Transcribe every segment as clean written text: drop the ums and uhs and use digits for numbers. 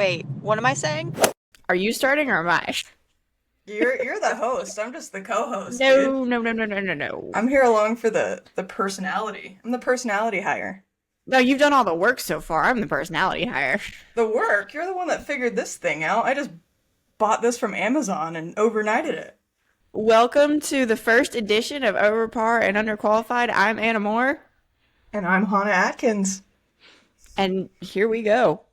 Wait, what am I saying? Are you starting or am I? You're the host. I'm just the co-host, dude. No, no, no, no, no, no, no. I'm here along for the personality. I'm the personality hire. No, you've done all the work so far. I'm the personality hire. The work. You're the one that figured this thing out. I just bought this from Amazon and overnighted it. Welcome to the first edition of Over Par and Underqualified. I'm Anna Moore, And I'm Hannah Atkins. and here we go.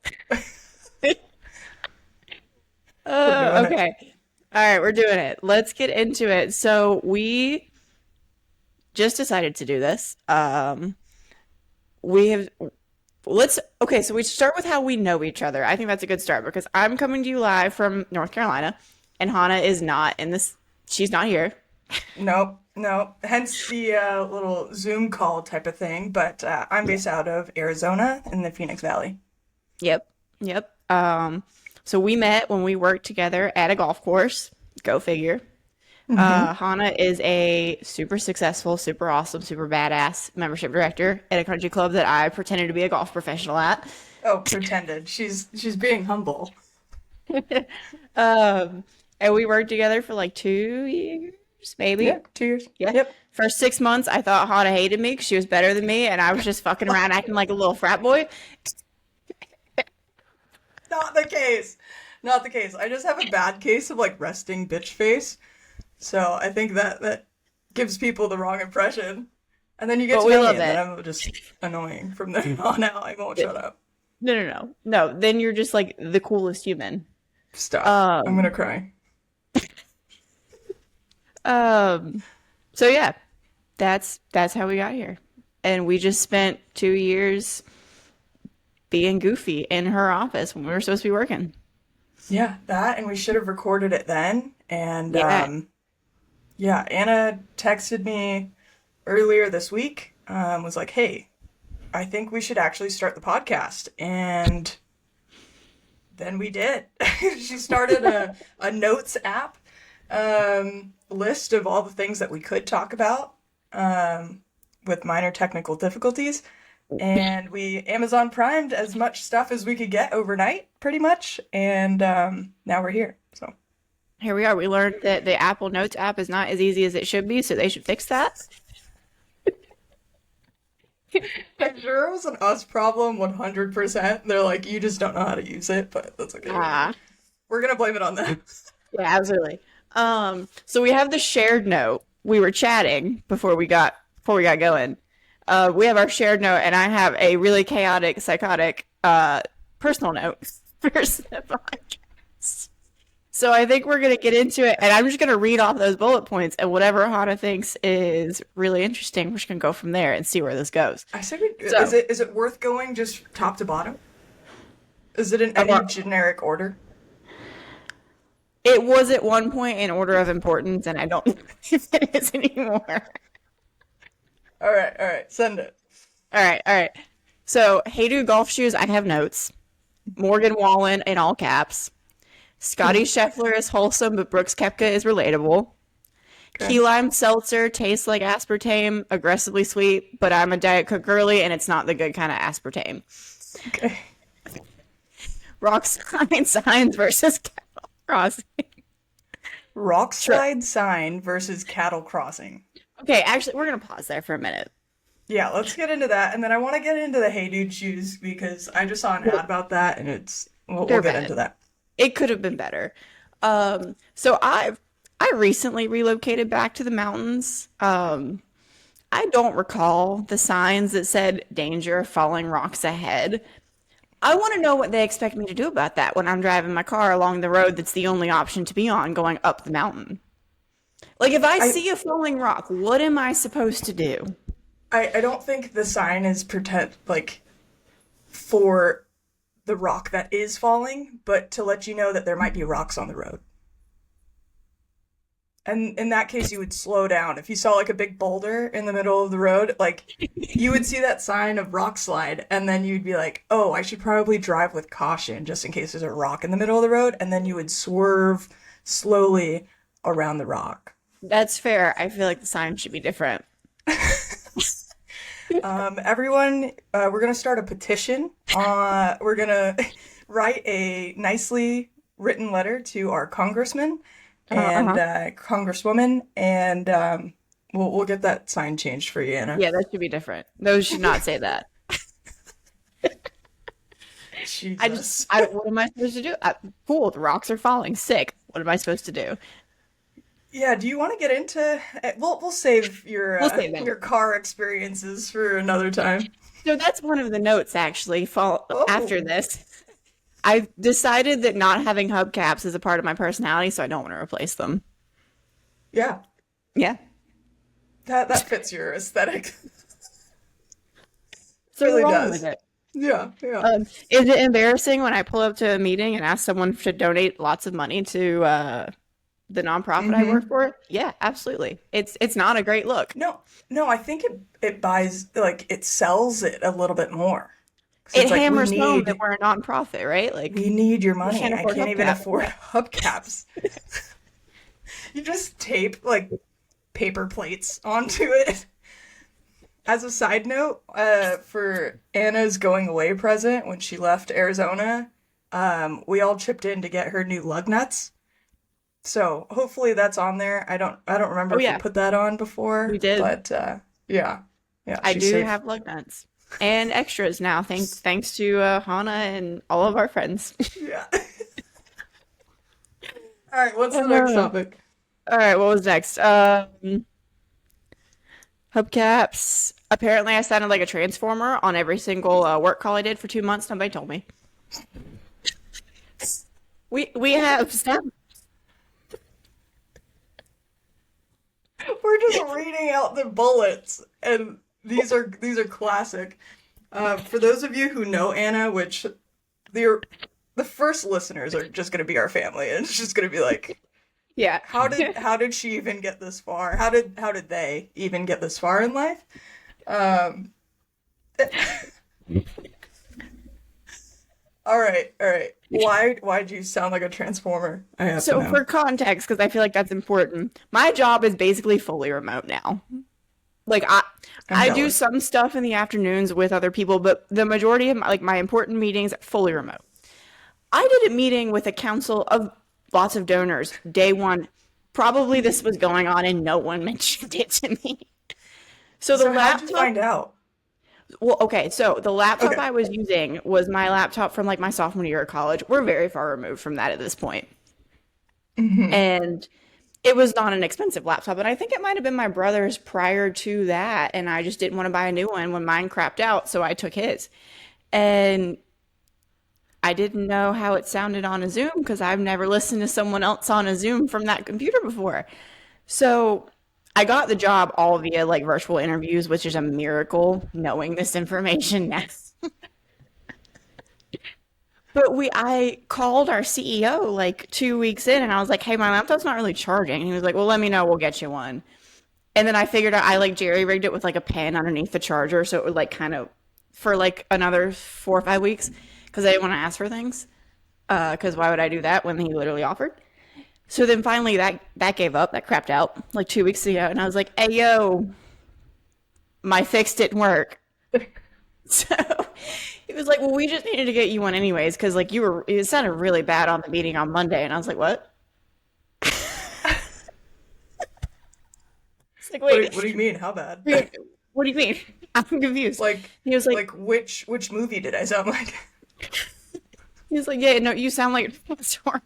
We're doing it. Okay. All right, we're doing it. Let's get into it. So we just decided to do this. We have okay, so we start with how we know each other. I think that's a good start because I'm coming to you live from North Carolina and Hannah is not in this, she's not here. Nope, nope. Hence the little Zoom call type of thing. But I'm based out of Arizona in the Phoenix Valley. Yep. Yep. So we met when we worked together at a golf course. Go figure. Hannah is a super successful, super awesome, super badass membership director at a country club that I pretended to be a golf professional at. Oh, pretended. She's being humble. And we worked together for like 2 years, maybe. Yeah, 2 years. Yeah. Yep. First 6 months, I thought Hannah hated me because she was better than me, and I was just fucking around acting like a little frat boy. Not the case. Not the case. I just have a bad case of like resting bitch face. So I think that gives people the wrong impression. And then you get But to we know me love and then it. I'm just annoying from then on out. I won't shut up. No, no, no. No, then you're just like the coolest human. Stop. I'm Um, gonna cry. so yeah, that's how we got here. And we just spent 2 years being goofy in her office when we were supposed to be working. Yeah, that and we should have recorded it then. And Yeah. yeah, Anna texted me earlier this week, was like, hey, I think we should actually start the podcast. And then we did. She started a notes app list of all the things that we could talk about with minor technical difficulties. And we Amazon primed as much stuff as we could get overnight, pretty much. And now we're here. So Here we are. We learned that the Apple Notes app is not as easy as it should be, so they should fix that. I'm sure it was an us problem 100%. They're like, you just don't know how to use it, but that's okay. Ah, We're gonna blame it on them. yeah, absolutely. So we have the shared note. We were chatting before we got going. We have our shared note, and I have a really chaotic, psychotic, personal note for the podcast. So I think we're gonna get into it, and I'm just gonna read off those bullet points, and whatever Hannah thinks is really interesting, we're just gonna go from there and see where this goes. I said, we, So, is it worth going just top to bottom? Is it in of any our- generic order? it was at one point in order of importance, and I don't know if it is anymore. All right, send it. All right. So, Hey Dude Golf Shoes, I have notes. Morgan Wallen in all caps. Scotty Scheffler is wholesome, but Brooks Koepka is relatable. Okay. Key lime seltzer tastes like aspartame, aggressively sweet, but I'm a Diet Coke girly, and it's not the good kind of aspartame. Okay. Rock sign signs versus cattle crossing. Rock Sure. slide sign versus cattle crossing. Okay, actually, we're gonna pause there for a minute. Yeah, let's get into that, and then I want to get into the Hey Dude shoes because I just saw an ad about that, and we'll They're get bad. into that. It could have been better. So I recently relocated back to the mountains. I don't recall the signs that said danger, falling rocks ahead. I want to know what they expect me to do about that when I'm driving my car along the road that's the only option to be on going up the mountain. Like if I I see a falling rock, what am I supposed to do? I don't think the sign is for the rock that is falling, but to let you know that there might be rocks on the road. And in that case, you would slow down. If you saw like a big boulder in the middle of the road, like you would see that sign of rock slide, and then you'd be like, oh, I should probably drive with caution just in case there's a rock in the middle of the road. And then you would swerve slowly around the rock. That's fair. I feel like the sign should be different. Everyone, we're gonna start a petition. We're write a nicely written letter to our congressman and Uh-huh. congresswoman, and we'll get that sign changed for you, Anna. Yeah, that should be different. Those should not say that. Jesus. What am I supposed to do? Cool, the rocks are falling. Sick. What am I supposed to do? Yeah, do you want to get into? We'll save We'll say that. your car experiences for another time. So that's one of the notes actually. Fall after Oh, this. I've decided that not having hubcaps is a part of my personality, so I don't want to replace them. yeah, Yeah. that fits your aesthetic. So we're Really rolling with does. it. Yeah, yeah. Is it embarrassing when I pull up to a meeting and ask someone to donate lots of money to the nonprofit I work Mm-hmm. for? Yeah, absolutely. It's not a great look. No, no, I think it buys like it sells it a little bit more because It it's like hammers home that we're a nonprofit, right? we Like need your we money. can't I afford can't even hubcaps. afford hubcaps. You just tape like paper plates onto it. As a side note, for Anna's going away present when she left Arizona, we all chipped in to get her new lug nuts. So hopefully that's on there. I don't remember Oh if we yeah, put that on before, we did. but yeah, yeah, I she's do safe. have lug nuts and extras now. Thanks to Hana and all of our friends. Yeah. All right, what's the next Uh, topic? all right, what was next? Hubcaps. Apparently, I sounded like a transformer on every single work call I did for 2 months. Nobody told me. We have staff. We're just reading out the bullets, and these are classic. For those of you who know Anna, which the first listeners are just gonna be our family, and it's just gonna be like, Yeah. how did she even get this far? How did they even get this far in life? Um, all right. Why do you sound like a transformer? I have to So know. for context, because I feel like that's important, my job is basically fully remote now. Like I'm I do jealous. some stuff in the afternoons with other people, but the majority of my important meetings fully remote. I did a meeting with a council of lots of donors day one. Probably this was going on and no one mentioned it to me. So the So how'd you laptop, find out? well, okay, so the laptop Okay. I was using was my laptop from like my sophomore year of college. We're very far removed from that at this point. Hmm. And it was not an expensive laptop. And I think it might have been my brother's prior to that. And I just didn't want to buy a new one when mine crapped out. So I took his. And I didn't know how it sounded on a Zoom because I've never listened to someone else on a Zoom from that computer before. So I got the job all via like virtual interviews, which is a miracle knowing this information now. But I called our CEO like 2 weeks in and I was like, hey, my laptop's not really charging. And he was like, well, let me know. We'll get you one. And then I figured out I like jerry rigged it with like a pen underneath the charger. So it would like kind of for like another 4 or 5 weeks because I didn't want to ask for things. Because why would I do that when he literally offered? So then finally that gave up, that crapped out like 2 weeks ago. And I was like, hey, yo, my fix didn't work. So he was like, well, we just needed to get you one anyways because like it sounded really bad on the meeting on Monday. And I was like, what? It's like, What do you wait, mean? How bad? what do you mean? I'm confused. Like He was like, like which movie did I sound like? yeah, no, you sound like a storm.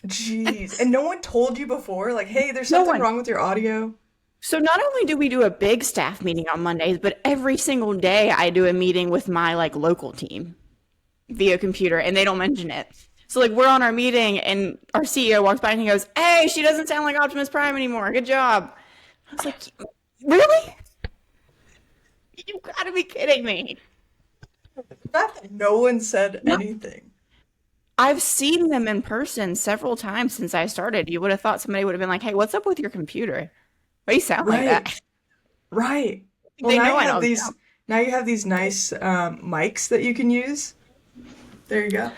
Jeez. And no one told you before? Like, hey, there's No something one. wrong with your audio? So not only do we do a big staff meeting on Mondays, but every single day I do a meeting with my like local team via computer, and they don't mention it. So like we're on our meeting, and our CEO walks by and he goes, "Hey, she doesn't sound like Optimus Prime anymore. Good job." I was like, "Really? You gotta be kidding me!" The fact that no one said No, anything. I've seen them in person several times since I started. You would have thought somebody would have been like, "Hey, what's up with your computer? Why do you sound like Right. that?" Right. Well, They know I don't sound. now you have these nice mics that you can use. There you go.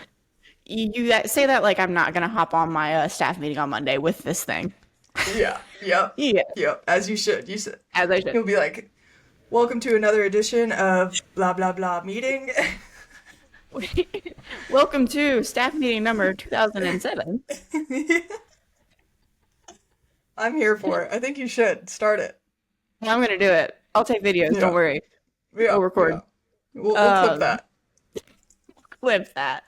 You say that like I'm not gonna hop on my staff meeting on Monday with this thing. Yeah. Yep. Yeah, Yep. As you should. You said as I should. you'll be like, "Welcome to another edition of blah blah blah meeting." Welcome to staff meeting number 2007. I'm here for it. I think you should start it. I'm gonna do it. I'll take videos. Don't Yeah, worry. yeah, We'll yeah. record. We'll clip Um, that. Clip that.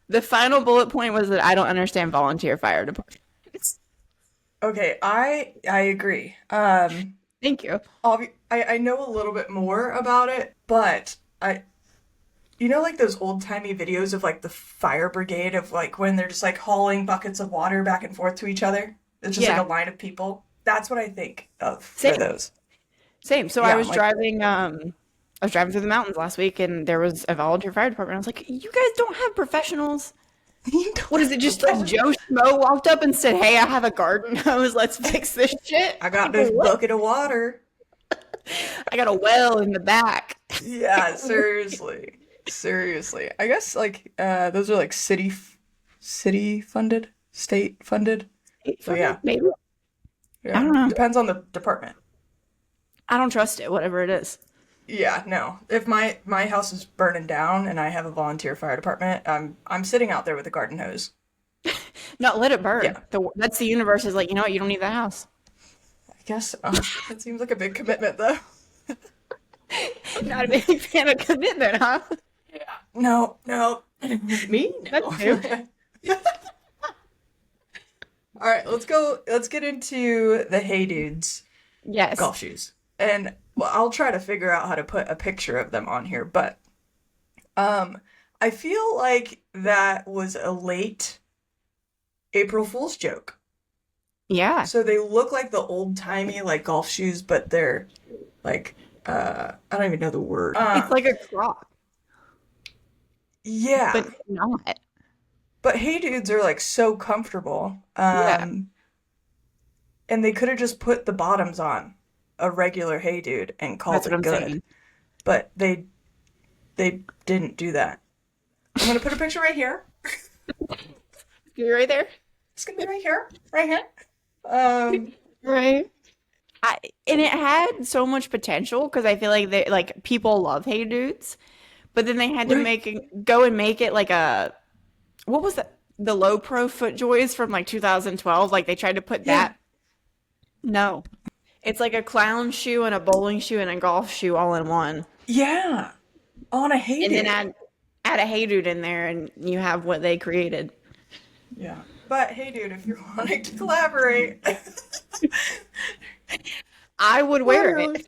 The final bullet point was that I don't understand volunteer fire departments. Okay, I agree. Thank you. I know a little bit more about it, but like those old timey videos of like the fire brigade of like when they're just like hauling buckets of water back and forth to each other. It's just like a Yeah. line of people. That's what I think of for Same. those. Same. So I Yeah, was I'm like, driving. I was driving through the mountains last week, and there was a volunteer fire department. I was like, "You guys don't have professionals. you don't What is have it? Just like professional. Joe Schmo walked up and said, 'Hey, I have a garden hose. Let's fix this shit.'" I got Like, this what? bucket of water. I got a well in the back. Yeah, seriously. Seriously. I guess like those are like city funded, state funded. So yeah. Maybe. I Yeah. don't know. Depends on the department. I don't trust it. Whatever it is. Yeah, no. If my house is burning down and I have a volunteer fire department, I'm sitting out there with a garden hose. No, let it burn. Yeah. That's the universe is like, you know what? You don't need the house. I guess that seems like a big commitment though. Not a big fan of commitment, huh? Yeah. No, no. Me? That's No. new. All right, let's go. Let's get into the Hey Dudes Yes. golf shoes. And well, I'll try to figure out how to put a picture of them on here, but I feel like that was a late April Fool's joke. Yeah. So they look like the old-timey like golf shoes, but they're like I don't even know the word. It's like a crock, Yeah. but not. But Hey Dudes are like so comfortable. Yeah. And they could have just put the bottoms on a regular Hey Dude and called That's what it I'm good. saying. But they didn't do that. I'm gonna put a picture right here. You're right there. It's gonna be right here. Right here. Um Right. I and it had so much potential because I feel like they like people love Hey Dudes, but then they had to right. go and make it like a what was that? The low pro FootJoys from like 2012. Like they tried to put Yeah. that. No, it's like a clown shoe and a bowling shoe and a golf shoe all in one, Yeah. On a Hey and then Dude. add a Hey Dude in there, and you have what they created. Yeah. But Hey Dude, if you're wanting to collaborate, I would wear it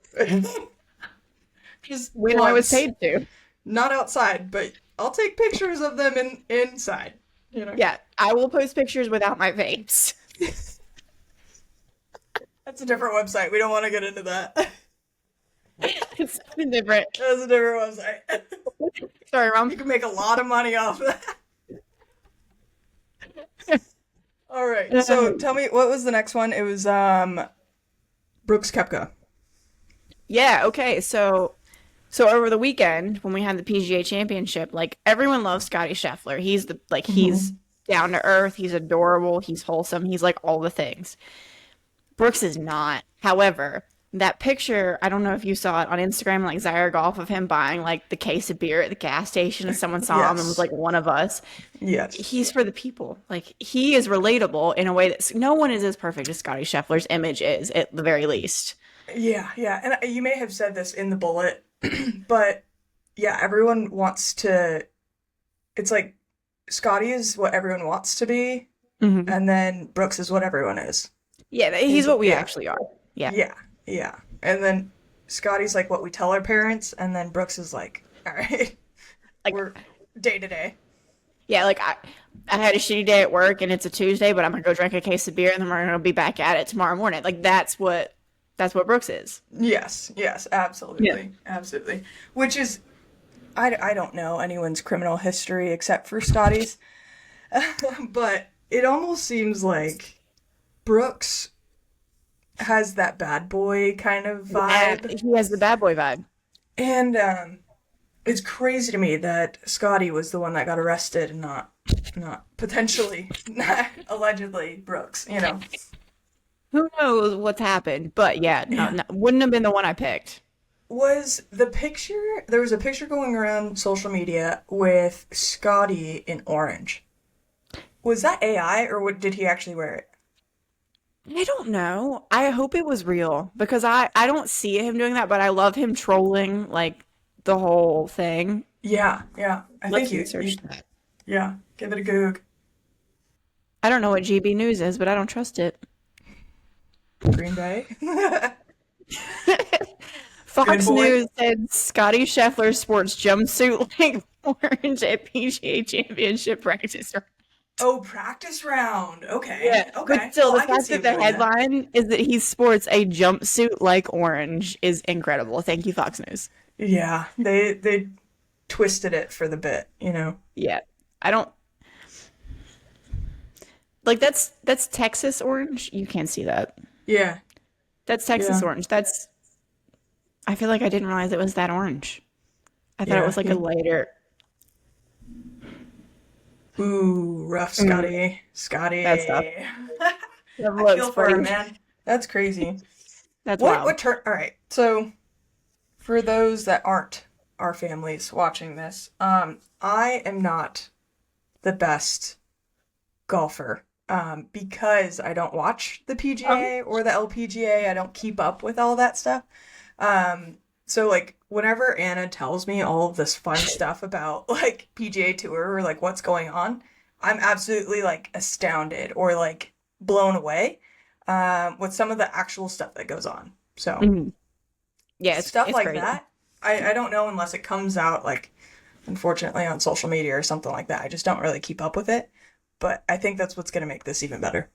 just when I was once. paid to. Not outside, but I'll take pictures of them inside. You know. Yeah, I will post pictures without my face. That's a different website. We don't want to get into that. It's something different. That's a different website. Sorry, You Rom. can make a lot of money off of that. All right. So tell me, what was the next one? It was Brooks Koepka. Yeah, okay. So over the weekend when we had the PGA Championship, like everyone loves Scotty Scheffler. He's down to earth, he's adorable, he's wholesome, he's like all the things. Brooks is not. However, that picture, I don't know if you saw it on Instagram, like Zyre Golf of him buying like the case of beer at the gas station and someone saw him and was Yes. like one of us. Yes. He's for the people. Like he is relatable in a way that no one is as perfect as Scotty Scheffler's image is, at the very least. Yeah, yeah. And you may have said this in the bullet, but yeah, everyone wants to. It's like Scotty is what everyone wants to be, Hmm. and then Brooks is what everyone is. Yeah, he's what we Yeah. actually are. Yeah. Yeah, yeah. And then Scotty's like what we tell our parents, and then Brooks is like, all right, Like we're day to day. yeah, like I had a shitty day at work and it's a Tuesday, but I'm gonna go drink a case of beer and then we're gonna be back at it tomorrow morning. Like that's what Brooks is. Yes, yes, absolutely, absolutely. Which is, I don't know anyone's criminal history except for Scotty's, but it almost seems like Brooks has that bad boy kind of vibe. He has the bad boy vibe. And it's crazy to me that Scotty was the one that got arrested and not potentially, not allegedly Brooks, you know. Who knows what's happened? But yeah, Yeah. no, wouldn't have been the one I picked. Was the picture, there was a picture going around social media with Scotty in orange. Was that AI or what, did he actually wear it? I don't know. I hope it was real because I don't see him doing that, but I love him trolling like the whole thing. Yeah, yeah. I think Let's you, research that. yeah, give it a goog. I don't know what GB News is, but I don't trust it. Green Bay. Good Fox boy. News said Scotty Scheffler sports jumpsuit like orange at PGA Championship practice. Oh, practice round. Okay, Yeah, but okay. still, Well, the I can fact see that him the doing that. headline is that he sports a jumpsuit like orange is incredible. Thank you, Fox News. Yeah, they twisted it for the bit, you know. Yeah, I don't like that's Texas orange. You can't see that. Yeah, That's Texas yeah, orange. That's I feel like I didn't realize it was that orange. I thought it yeah. was like a lighter. Ooh, rough, Mm, Scotty. that's tough. Scotty. That I feel looks for him, funny. man. That's crazy. That's What wild. turn? All right. So for those that aren't our families watching this, I am not the best golfer. Because I don't watch the Um, PGA or the LPGA. I don't keep up with all that stuff. So like whenever Anna tells me all of this fun stuff about like PGA Tour or like what's going on, I'm absolutely like astounded or like blown away with some of the actual stuff that goes on. So mhm. Yeah, stuff it's like crazy. that, I don't know unless it comes out like unfortunately on social media or something like that. I just don't really keep up with it. But I think that's what's gonna make this even better.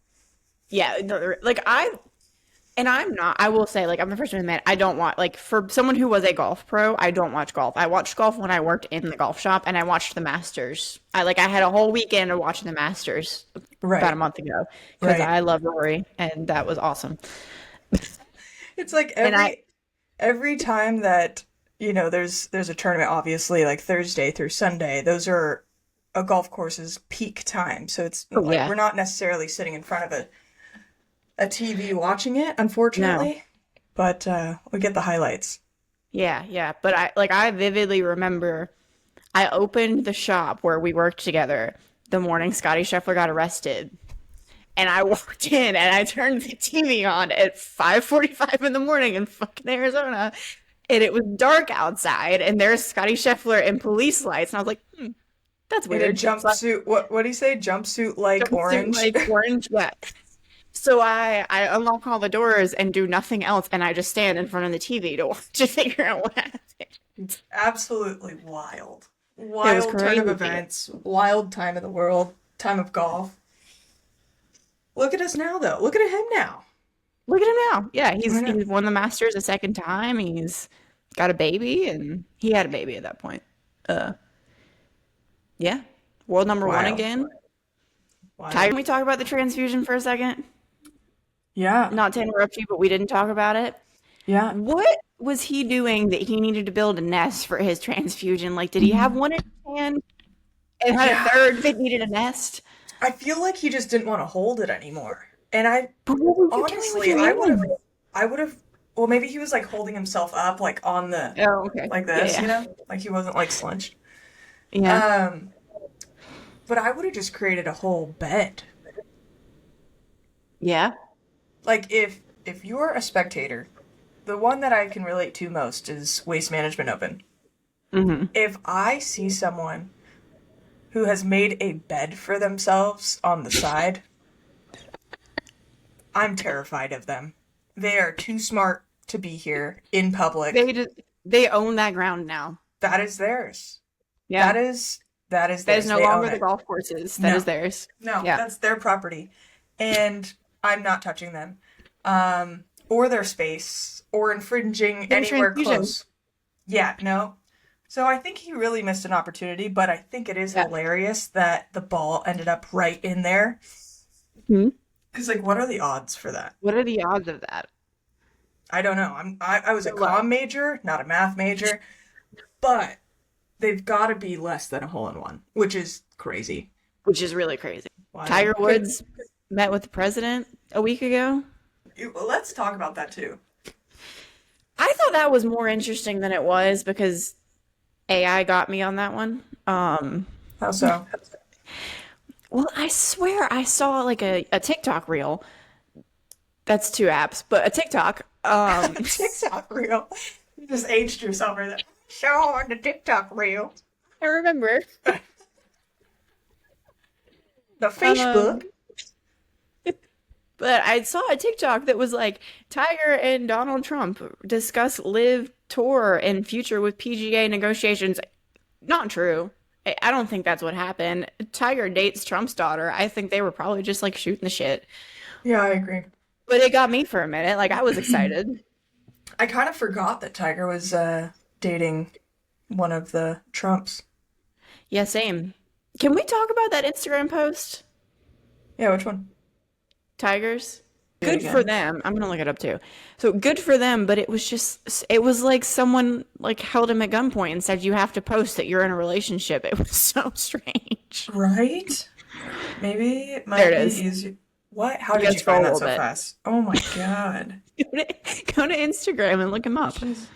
Yeah, no, like I'm not. I will say, like, I'm a freshman man. I don't want, like, for someone who was a golf pro, I don't watch golf. I watched golf when I worked in the golf shop, and I watched the Masters. I had a whole weekend of watching the Masters about a Right, month ago because right. I love Rory, and that was awesome. It's like And I, every time that, you know, there's a tournament, obviously, like Thursday through Sunday, those are a golf course's peak time. So it's oh like yeah, we're not necessarily sitting in front of a TV watching it, no, unfortunately, but we get the highlights. yeah, yeah. But I vividly remember I opened the shop where we worked together the morning Scotty Scheffler got arrested. And I walked in and I turned the TV on at 5:45 in the morning in fucking Arizona. And it was dark outside and there's Scotty Scheffler in police lights. And I was like, that's In a weird. So I jumpsuit, what do you say? Jumpsuit like jumpsuit orange. like orange. Yeah. So I unlock all the doors and do nothing else. And I just stand in front of the TV to watch to figure out what happened. Absolutely wild. It was Wild turn of crazy. events, wild time of the world, time of golf. Look at us now, though. Look at him now. Look at him now. Yeah, I know. he's won the Masters a second time. He's got a baby and he had a baby at that point. Uh Yeah. World number one Wild. again. Tiger, Wild. can we talk about the transfusion for a second? Yeah. Not to interrupt you, but we didn't talk about it. Yeah. What was he doing that he needed to build a nest for his transfusion? Like, did he have one in his hand and had a Yeah. third that needed a nest? I feel like he just didn't want to hold it anymore. And I But what were you doing with honestly, your hand? I would have, well, maybe he was like holding himself up, like on the, Oh, okay. like Yeah, this, you yeah. know? Like he wasn't like slunched. Yeah. Um, but I would have just created a whole bed. Yeah. Like if you're a spectator, the one that I can relate to most is Waste Management Open. Mm-hmm. If I see someone who has made a bed for themselves on the side, I'm terrified of them. They are too smart to be here in They public. just they own that ground now. That is theirs. Yeah. That is that is That is theirs. no They own longer the it. golf courses. That is No. theirs. No, Yeah. that's their property. And I'm not touching them. Or their space or infringing Get a anywhere transfusion. close. Yeah, no. So I think he really missed an opportunity, but I think it is Yeah. hilarious that the ball ended up right in there. Hmm. Because like, what are the odds for that? What are the odds of that? I don't know. I was a So low. comm major, not a math major, but they've got to be less than a hole in one, which is crazy. Which is really crazy. Wild. Tiger Woods met with the president a week ago. Let's talk about that too. I thought that was more interesting than it was because AI got me on that one. How so? Well, I swear I saw like a TikTok reel. That's two apps, but a TikTok. TikTok reel. You just aged yourself right there. Show on the TikTok reel. I remember. The Um, Facebook. but I saw a TikTok that was like Tiger and Donald Trump discuss live tour and future with PGA negotiations. Not true. I don't think that's what happened. Tiger dates Trump's daughter. I think they were probably just like shooting the shit. Yeah, I agree. But it got me for a minute. Like I was excited. I kind of forgot that Tiger was dating one of the Trumps. Yeah, same. Can we talk about that Instagram post? Yeah, which one? Tigers? Do it Good for again. them. I'm gonna look it up too. So good for them, but it was just it was like someone like held him at gunpoint and said you have to post that you're in a relationship. It was so strange. Right? Maybe it There might it be is. easier. What? How You did gotta you find scroll a that little so bit. fast? Oh my God. Go to Instagram and look him up. Jeez.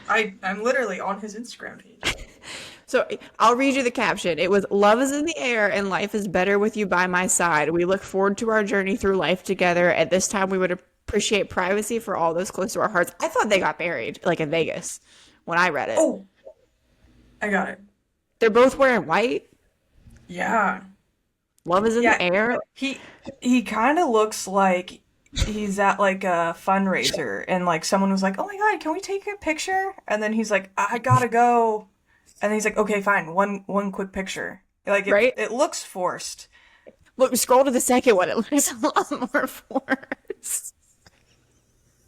I'm literally on his Instagram page. So I'll read you the caption. It was love is in the air and life is better with you by my side. We look forward to our journey through life together. At this time, we would appreciate privacy for all those close to our hearts. I thought they got married, like in Vegas, when I read it. Oh, I got it. They're both wearing white. Yeah. Love is in Yeah. the air. He he kind of looks like he's at like a fundraiser and like someone was like, "Oh my God, can we take a picture?" And then he's like, "I gotta go." And then he's like, "Okay, fine. One quick picture." Like Right? it looks forced. Look, scroll to the second one. It looks a lot more forced.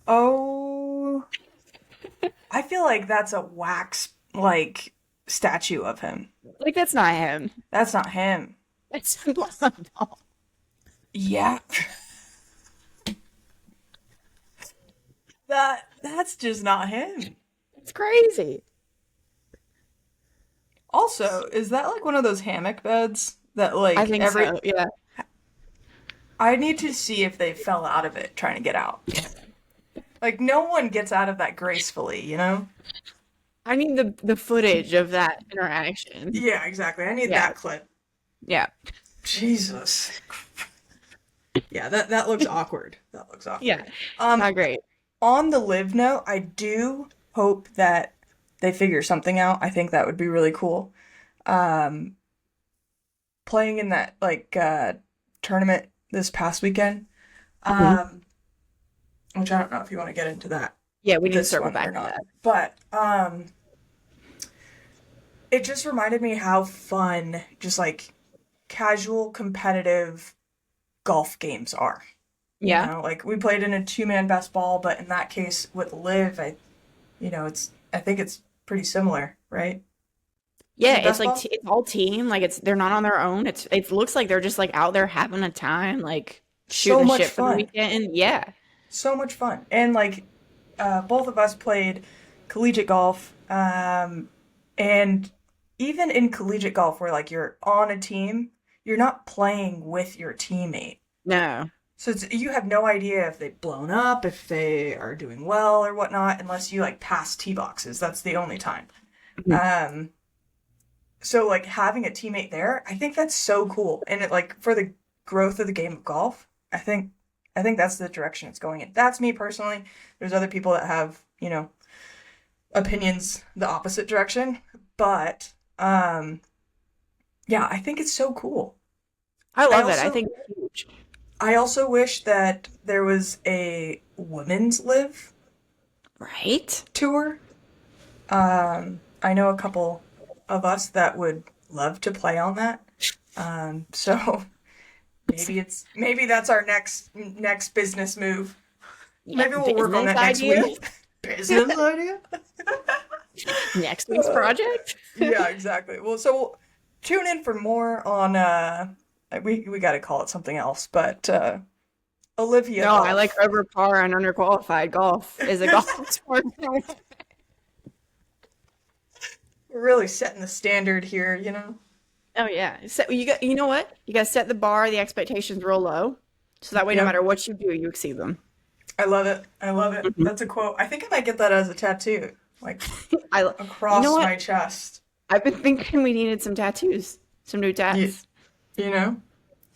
Oh, I feel like that's a wax like statue of him. Like that's not him. That's not him. That's Blonde. Yeah. That's just not him. It's crazy. Also, is that like one of those hammock beds that I like think every so. Yeah. I need to see if they fell out of it trying to get out. Like no one gets out of that gracefully, you know? I need the footage of that interaction. Yeah, exactly. I need Yeah. that clip. Yeah. Jesus. Yeah, that looks awkward. That looks Yeah. awkward. Um, Not great. on the live note, I do hope that they figure something out. I think that would be really cool. Um, playing in that like tournament this past weekend. Hmm. Um, which I don't know if you want to get into that Yeah, we need to this circle one or back to not. that. But it just reminded me how fun just like casual competitive golf games are. You Yeah. know, like we played in a two-man best ball, but in that case with live, I think it's pretty similar, right? Is Yeah, it it's best like ball? it's all team. Like they're not on their own. It looks like they're just like out there having a time, like shooting So the much shit for the fun. weekend. Yeah. So much fun. And like both of us played collegiate golf. And even in collegiate golf where like you're on a team, you're not playing with your teammate. No. So you have no idea if they've blown up, if they are doing well or whatnot, unless you like pass tee boxes. That's the only time. Mhm. Um, so like having a teammate there, I think that's so cool. And it like for the growth of the game of golf, I think that's the direction it's going in. That's me personally. There's other people that have, opinions the opposite direction, but yeah, I think it's so cool. I I love it. I also think it's huge. I also wish that there was a women's live Right? tour. I know a couple of us that would love to play on that. So maybe that's our next business move. Yeah, Maybe we'll work on business that next idea. week. Business idea? Next week's project. Yeah, exactly. Well, so tune in for more on we got to call it something else, but Olivia No, I like Golf. over par and underqualified golf is a golf sport. We're really setting the standard here, you know? Oh yeah. So you know what? You got to set the bar, the expectations real low, so that way no Yep. matter what you do, you exceed them. I love it. I love it. Mhm. That's a quote. I think I might get that as a tattoo, like I, you know across what? my chest. I've been thinking we needed some tattoos, some new You, tats. you know,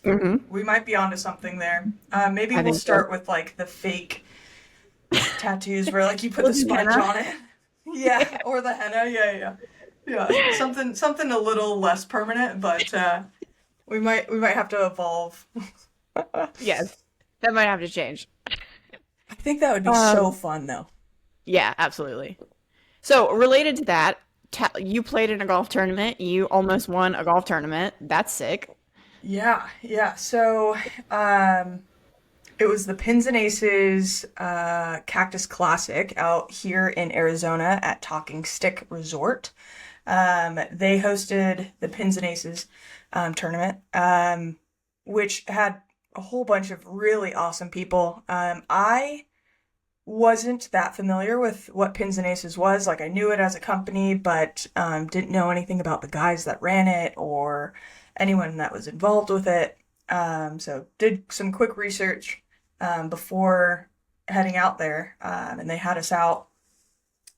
Hmm. we might be onto something there. Maybe I we'll think so. start with like the fake tattoos where like you put We'll the do sponge henna. on it. Yeah, or the henna. Yeah, yeah. Yeah, something a little less permanent, but we might have to evolve. Yes, that might have to change. I think that would be so Um, fun though. yeah, absolutely. So related to that, you played in a golf tournament. You almost won a golf tournament. That's sick. Yeah, yeah. So, um, it was the Pins and Aces Cactus Classic out here in Arizona at Talking Stick Resort. They hosted the Pins and Aces tournament, which had a whole bunch of really awesome people. I wasn't that familiar with what Pins and Aces was. Like I knew it as a company, but didn't know anything about the guys that ran it or anyone that was involved with it. So did some quick research before heading out there, and they had us out.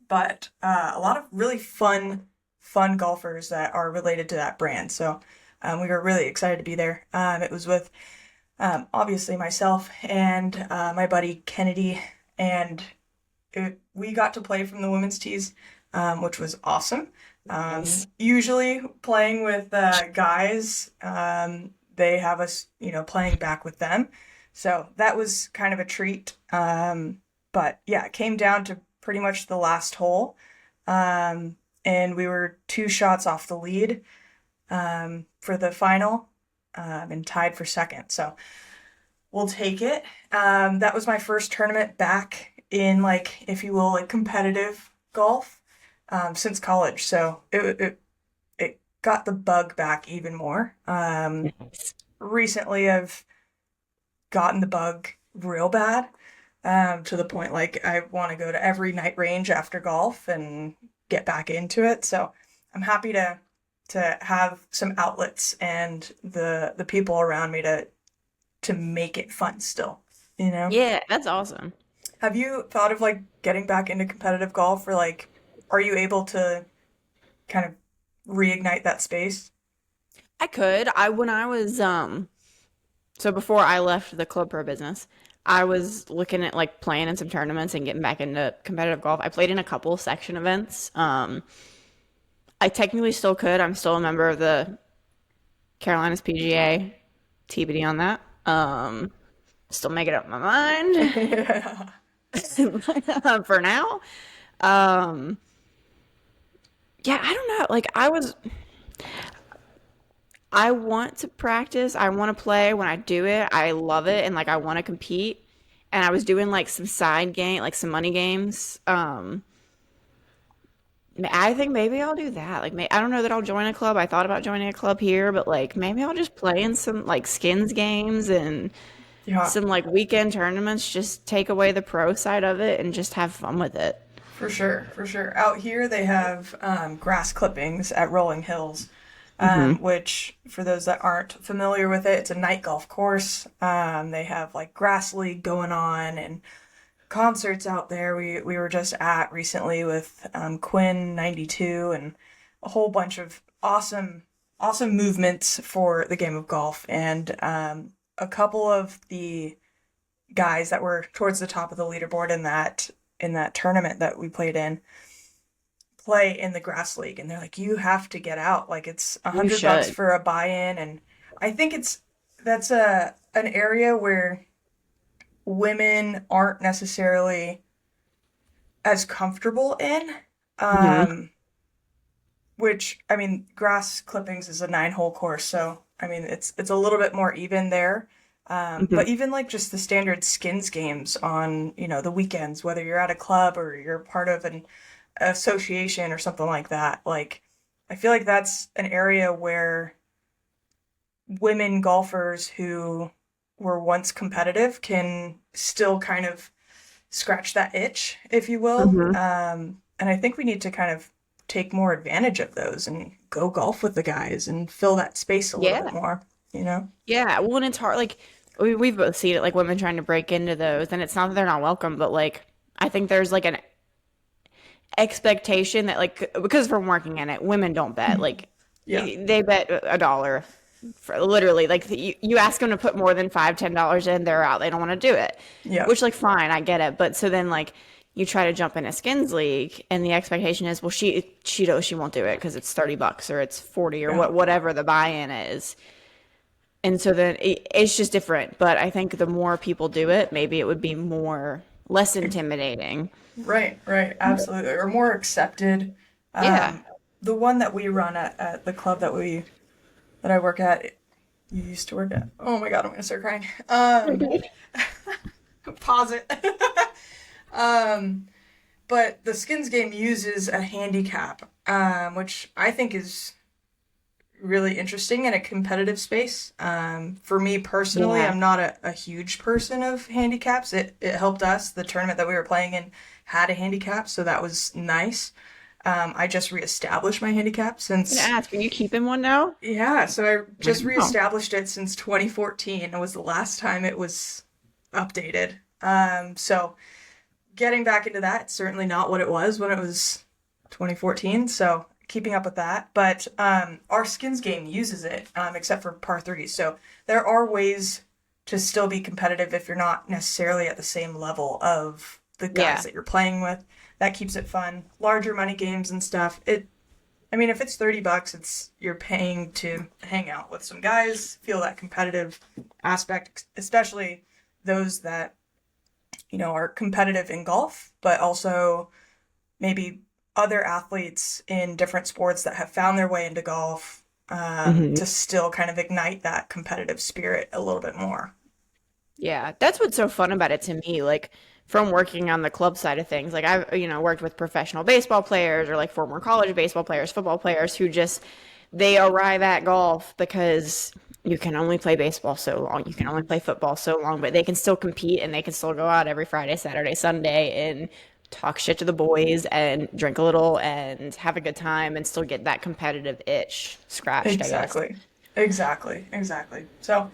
But a lot of really fun golfers that are related to that brand. So we were really excited to be there. It was with obviously myself and my buddy Kennedy, and we got to play from the women's tees, which was awesome. Nice. Usually playing with guys, they have us, playing back with them. So that was kind of a treat. But yeah, it came down to pretty much the last hole. And we were two shots off the lead for the final and tied for second. So we'll take it. That was my first tournament back in like, if you will, like competitive golf since college. So it got the bug back even more. Nice. Recently, I've gotten the bug real bad to the point like I want to go to every night range after golf and get back into it. So I'm happy to have some outlets and the people around me to make it fun still, you know? Yeah, that's awesome. Have you thought of like getting back into competitive golf or like are you able to kind of reignite that space? I could. I when I was so before I left the club pro business, I was looking at like playing in some tournaments and getting back into competitive golf. I played in a couple section events. I technically still could. I'm still a member of the Carolinas PGA. TBD on that. Still making up my mind Yeah. for now. Um, yeah, I don't know. Like I want to practice. I want to play. When I do it, I love it and like I want to compete. And I was doing like some side game, like some money games. I think maybe I'll do that. Like, I don't know that I'll join a club. I thought about joining a club here, but like maybe I'll just play in some like skins games and Yeah, some like weekend tournaments. Just take away the pro side of it and just have fun with it. for sure, for sure. Out here they have grass clippings at Rolling Hills, Hmm. which for those that aren't familiar with it, it's a night golf course. They have like grass league going on and concerts out there. We were just at recently with Quinn 92 and a whole bunch of awesome movements for the game of golf. And a couple of the guys that were towards the top of the leaderboard in that tournament that we played in play in the grass league, and they're like, you have to get out. Like it's a You hundred bucks should. for a buy-in, and I think that's an area where women aren't necessarily as comfortable in. Hmm. Um, which I mean, grass clippings is a 9-hole course, so I mean it's a little bit more even there. Hmm. But even like just the standard skins games on, the weekends, whether you're at a club or you're part of an association or something like that, like I feel like that's an area where women golfers who were once competitive can still kind of scratch that itch, if you will. Hmm. And I think we need to kind of take more advantage of those and go golf with the guys and fill that space a little bit Yeah. more, you know? Yeah. Well, and it's hard. Like we've both seen it, like women trying to break into those, and it's not that they're not welcome, but like I think there's like an expectation that like because from working in it, women don't bet. Like Yeah. they bet $1 for literally like you ask them to put more than $5, $10 in, they're out. They don't want to do it, Yeah. which like fine, I get it. But so then like you try to jump in a skins league, and the expectation is, well, she knows she won't do it because it's $30 or it's 40 or Yeah. whatever the buy-in is. And so then it's just different. But I think the more people do it, maybe it would be more less intimidating. Right, right, absolutely. Or more accepted. Yeah. The one that we run at the club that I work at, you used to work at. Oh my God, I'm gonna start crying. Pause it. um, but the skins game uses a handicap, which I think is really interesting in a competitive space. For me personally, Yeah. I'm not a huge person of handicaps. It helped us. The tournament that we were playing in had a handicap, so that was nice. I just reestablished my handicap I'm gonna since, ask, are you keeping one now? yeah, so I just Oh. reestablished it since 2014. It was the last time it was updated. So getting back into that, it's certainly not what it was when it was 2014. So keeping up with that, but our skins game uses it, except for par threes. So there are ways to still be competitive if you're not necessarily at the same level of the guys Yeah. that you're playing with. That keeps it fun. Larger money games and stuff. I mean, if it's $30, it's you're paying to hang out with some guys, feel that competitive aspect, especially those that are competitive in golf, but also maybe other athletes in different sports that have found their way into golf, Hmm. to still kind of ignite that competitive spirit a little bit more. Yeah, that's what's so fun about it to me. Like from working on the club side of things, like I've, worked with professional baseball players or like former college baseball players, football players who just they arrive at golf because you can only play baseball so long, you can only play football so long, but they can still compete and they can still go out every Friday, Saturday, Sunday and talk shit to the boys and drink a little and have a good time and still get that competitive itch scratched, I guess. Exactly. Exactly. Exactly. So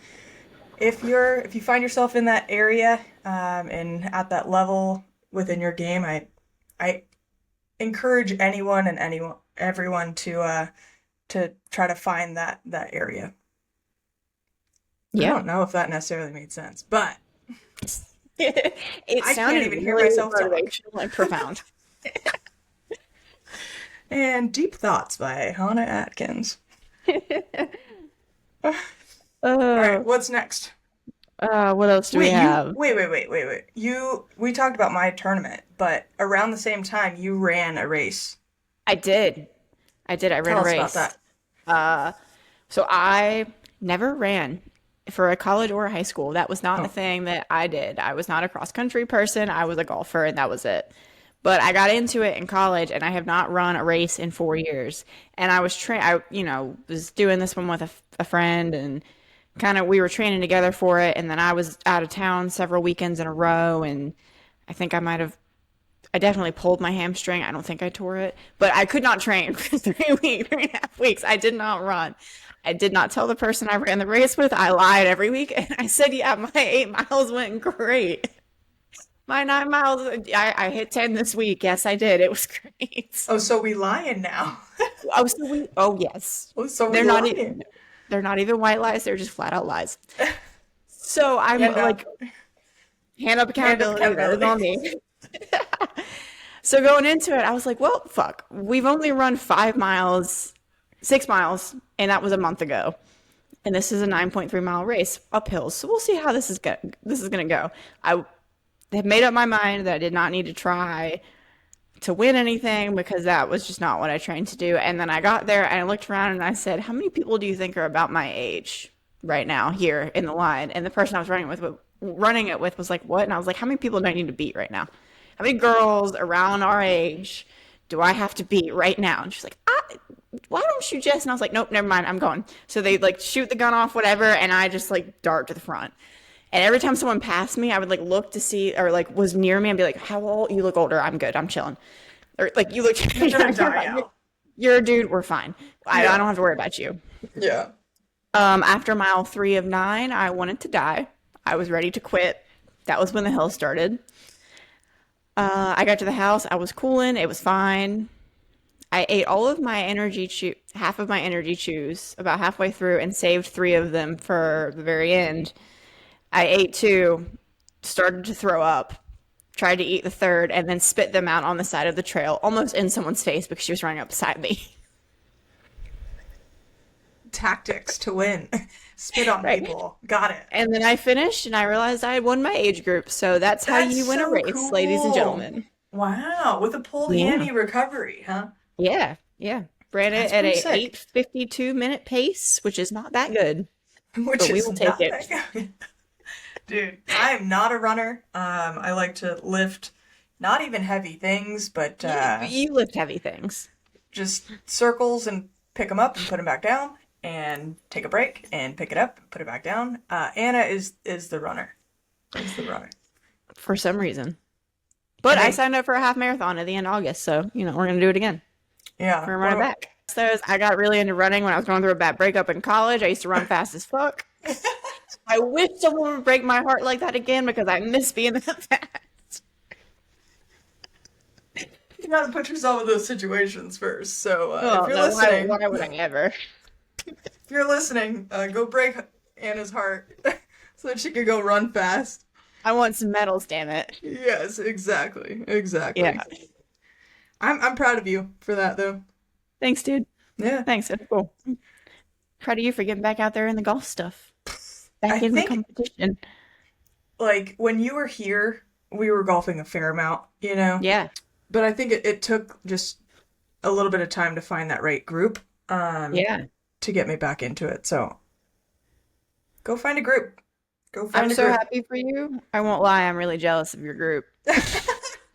if you find yourself in that area, and at that level within your game, I encourage anyone and everyone to try to find that area. I Yeah. don't know if that necessarily made sense, but It I can't sounded even hear really myself talk. motivational and profound. And Deep Thoughts by Hannah Atkins. All right, Uh, what's next? what else do we Wait, you have? wait. We talked about my tournament, but around the same time you ran a race. I did. I did. I ran Tell a us about race. that. Uh, so I never ran for a college or a high school. That was not a Oh, thing that I did. I was not a cross country person. I was a golfer, and that was it. But I got into it in college, and I have not run a race in 4 years. And I was was doing this one with a friend, and kind of we were training together for it. And then I was out of town several weekends in a row, and I think I definitely pulled my hamstring. I don't think I tore it, but I could not train for 3 weeks, 3.5 weeks. I did not run. I did not tell the person I ran the race with. I lied every week and I said, yeah, my 8 miles went great. My 9 miles, I hit 10 this week. Yes, I did. It was great. oh, so we lying now. Oh yes. Oh, so we They're not, lying. they're not even white lies. They're just flat out lies. So I'm Hand like, up, hand up hand up accountability. That is accountability. on me. So going into it, I was like, well, fuck. We've only run 5 miles, 6 miles, and that was a month ago. And this is a 9.3 mile race uphill. So we'll see how this is gonna go. I have made up my mind that I did not need to try to win anything because that was just not what I trained to do. And then I got there and I looked around and I said, how many people do you think are about my age right now here in the line? And the person I was running it with was like, what? And I was like, how many people do I need to beat right now? How many girls around our age do I have to beat right now? And she's like, why don't you just? And I was like, nope, never mind, I'm going. So they like shoot the gun off, whatever, and I just like dart to the front. And every time someone passed me, I would like look to see or like was near me and be like, how old? You look older. I'm good. I'm chilling. Or like you look, You're gonna you're die fine. out. You're a dude. We're fine. I Yeah, don't have to worry about you. yeah. After mile 3 of 9, I wanted to die. I was ready to quit. That was when the hell started. I got to the house. I was cooling. It was fine. I ate all of my half of my energy chews about halfway through and saved three of them for the very end. I ate two, started to throw up, tried to eat the third, and then spit them out on the side of the trail, almost in someone's face because she was running up beside me. Tactics to win. Spit on Right. people. Got it. And then I finished and I realized I had won my age group. So that's how That's you win a so race, ladies and cool. gentlemen. Wow. With a pulled Yeah. hammy recovery, huh? Yeah. Yeah. Ran it That's at pretty a sick. 8:52 minute pace, which is not that good, Which but we is will take not that it. good. Dude, I am not a runner. I like to lift not even heavy things, but You lift heavy things. just circles and pick them up and put them back down and take a break and pick it up and put it back down. Anna is the runner. Is the runner. For some reason. But And I then signed up for a half marathon at the end of August, so we're gonna do it again. yeah, We're gonna run it what back. So I got really into running when I was going through a bad breakup in college. I used to run fast as fuck. I wish someone would break my heart like that again because I miss being that fast. you gotta put yourself in those situations first. So if Oh you're no, listening, why would I ever? go break Anna's heart so that she can go run fast. I want some medals, damn it. Yes, exactly, exactly. Yeah. I'm proud of you for that though. Thanks, dude. Yeah. Thanks. That's cool. Proud of you for getting back out there in the golf stuff. I Back in the think competition. like when you were here, we were golfing a fair amount, you know? Yeah. But I think it took just a little bit of time to find that right group Yeah. to get me back into it. So go find a group. Go I'm find a so group. happy for you. I won't lie, I'm really jealous of your group. I'm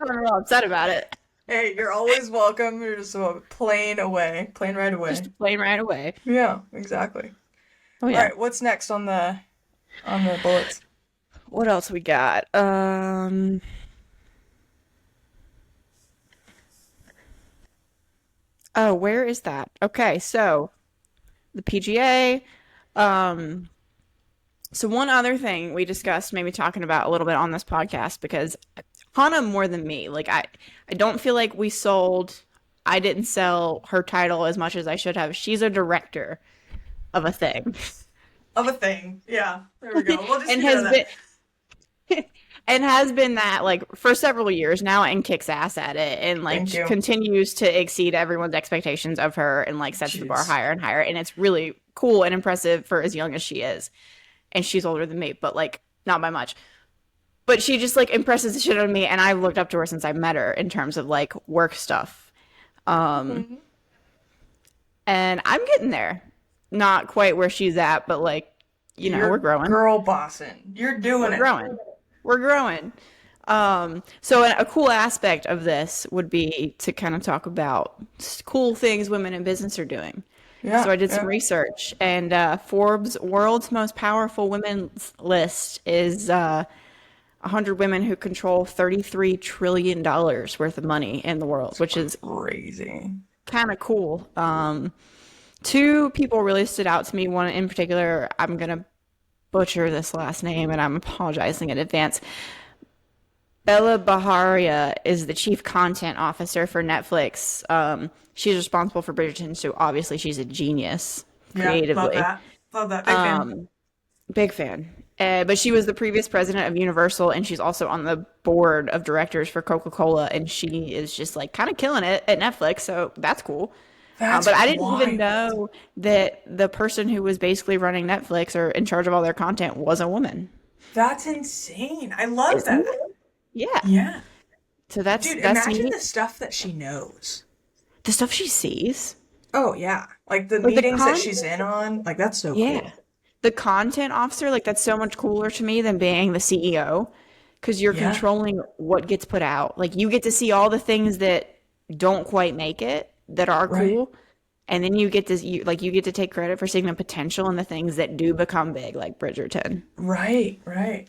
a little upset about it. Hey, you're always welcome. You're just plane away, plane right Just away. a plane right away. Yeah, exactly. Oh All yeah. right, what's next on the bullets? What else we got? Oh, where is that? Okay, so the PGA. Um, so one other thing we discussed, maybe talking about a little bit on this podcast, because Hannah more than me, like I don't feel like I didn't sell her title as much as I should have. She's a director of a thing. Of a thing. Yeah, there we go. We'll just and keep it has at that. been and has been that like for several years now and kicks ass at it and Thank like you. continues to exceed everyone's expectations of her and like sets the bar Jeez. higher and higher and it's really cool and impressive for as young as she is and she's older than me but like not by much but she just like impresses the shit out of me and I've looked up to her since I met her in terms of like work stuff Mhm. and I'm getting there not quite where she's at but like we're You're growing. girl bossing. You're doing We're it. growing. We're growing. So a cool aspect of this would be to kind of talk about cool things women in business are doing. So Yeah, I did some yeah. research, and Forbes' World's Most Powerful Women's list is 100 women who control $33 trillion worth of money in the world, which is Crazy. kind of cool. Two people really stood out to me. One in particular, I'm gonna butcher this last name, and I'm apologizing in advance. Bella Baharia is the chief content officer for Netflix. She's responsible for Bridgerton, so obviously she's a genius Yeah, love creatively. that. Love that. Big fan. Big fan. But she was the previous president of Universal, and she's also on the board of directors for Coca-Cola, and she is just like kind of killing it at Netflix, so that's cool. That's But I didn't even wild. know that the person who was basically running Netflix or in charge of all their content was a woman. That's insane. I love Isn't that. it? Yeah. Yeah. So that's Dude, that's imagine neat. the stuff that she knows. The stuff she sees. Oh, yeah. Like the Like the meetings that she's content. in on. Like, that's so Yeah. cool. The content officer, like that's so much cooler to me than being the CEO because you're Yeah. controlling what gets put out. Like you get to see all the things that don't quite make it that are Right. cool. And then you get to take credit for seeing the potential in the things that do become big, like Bridgerton. Right. Right.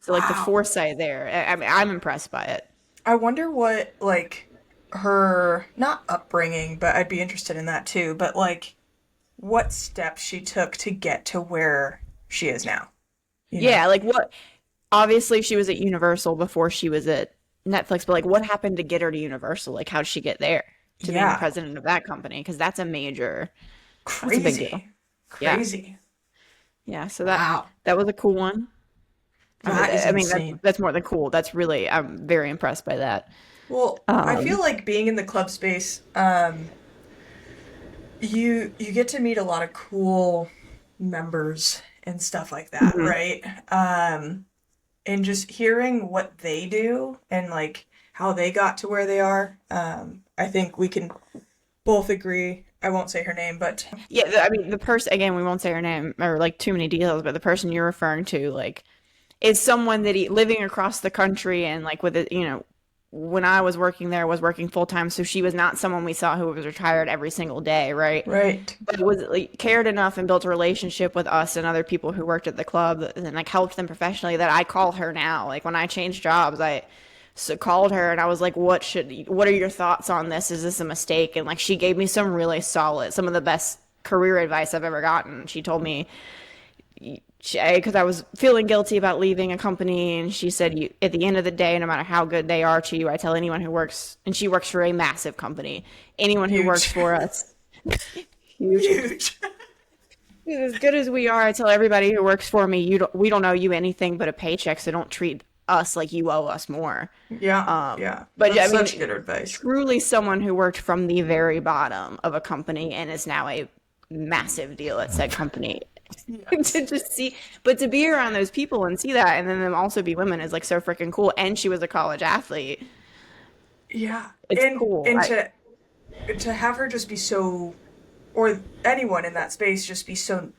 So like the Wow. foresight there, I mean, I'm impressed by it. I wonder what, like, her, not upbringing, but I'd be interested in that too, but like, what steps she took to get to where she is now. you know? Yeah, like what obviously she was at Universal before she was at Netflix, but like what happened to get her to Universal? Like how did she get there to being the Yeah, president of that company? Because that's a big deal. crazy, Yeah. crazy. Yeah, so Wow, that was a cool one. that is I mean insane. that's more than cool. That's really I'm very impressed by that. Well, I feel Um, like being in the club space, you get to meet a lot of cool members and stuff like that, mhm. right? And just hearing what they do and like how they got to where they are, I think we can both agree. I won't say her name, but Yeah, I mean the person again, we won't say her name or like too many details, but the person you're referring to like is someone that living across the country and like with it, when I was working there was working full time, so she was not someone we saw who was retired every single day, right? right, But was like cared enough and built a relationship with us and other people who worked at the club and like helped them professionally that I call her now. Like when I changed jobs, I called her and I was like, what are your thoughts on this? Is this a mistake? And like she gave me some of the best career advice I've ever gotten. She told me because I was feeling guilty about leaving a company, and she said, "You at the end of the day, no matter how good they are to you, I tell anyone who works, and she works for a massive company, anyone who works huge, for us, huge, huge. as good as we are, I tell everybody who works for me, we don't owe you anything but a paycheck, so don't treat us like you owe us more." Yeah, yeah. But That's I such mean, good advice. truly someone who worked from the very bottom of a company and is now a massive deal at said company. Yes. To just see, but to be around those people and see that, and then them also be women is like so freaking cool. And she was a college athlete. Yeah. It's cool. And to have her just be so, or anyone in that space just be so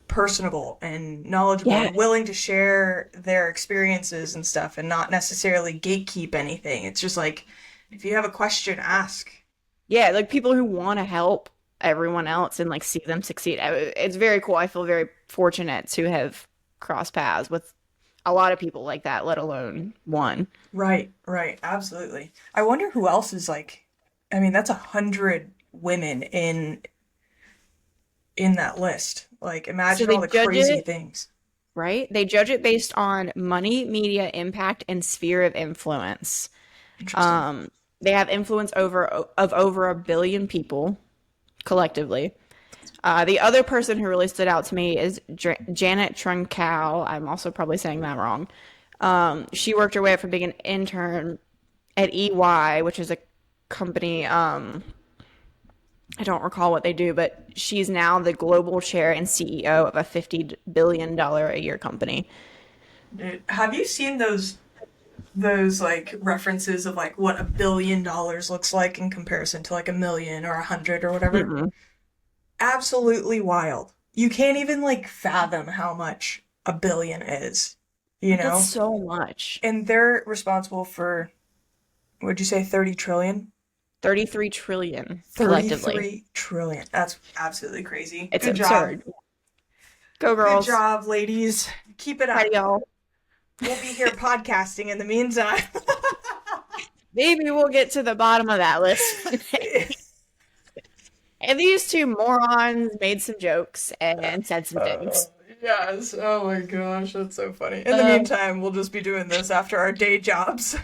personable and knowledgeable Yeah, and willing to share their experiences and stuff and not necessarily gatekeep anything. It's just like, if you have a question, ask. yeah, like people who want to help everyone else and like see them succeed. It's very cool. I feel very fortunate to have crossed paths with a lot of people like that, let alone one. Right, right, absolutely. I wonder who else is like, I mean, that's 100 women in that list. Like, So imagine they all the judge crazy it, things. right? They judge it based on money, media impact, and sphere of influence. Interesting. Um, they have influence over 1 billion people collectively. The other person who really stood out to me is Janet Truncal. I'm also probably saying that wrong. She worked her way up from being an intern at EY, which is a company. I don't recall what they do, but she's now the global chair and CEO of a $50 billion a year company. Dude, have you seen those like references of like what $1 billion looks like in comparison to like a million or 100 or whatever? Mm-mm. Absolutely wild. You can't even like fathom how much a billion is, you Like that's know? so much. And they're responsible for, would you say 30 trillion? 33 trillion collectively. 33 trillion. That's absolutely crazy. It's Good job. absurd. Go Good girls. job, ladies. Keep it Hi up. y'all. We'll be here podcasting in the meantime. Maybe we'll get to the bottom of that list one day. And these two morons made some jokes and said some Oh, things. yes. Oh my gosh, that's so funny. In the Uh, meantime, we'll just be doing this after our day jobs.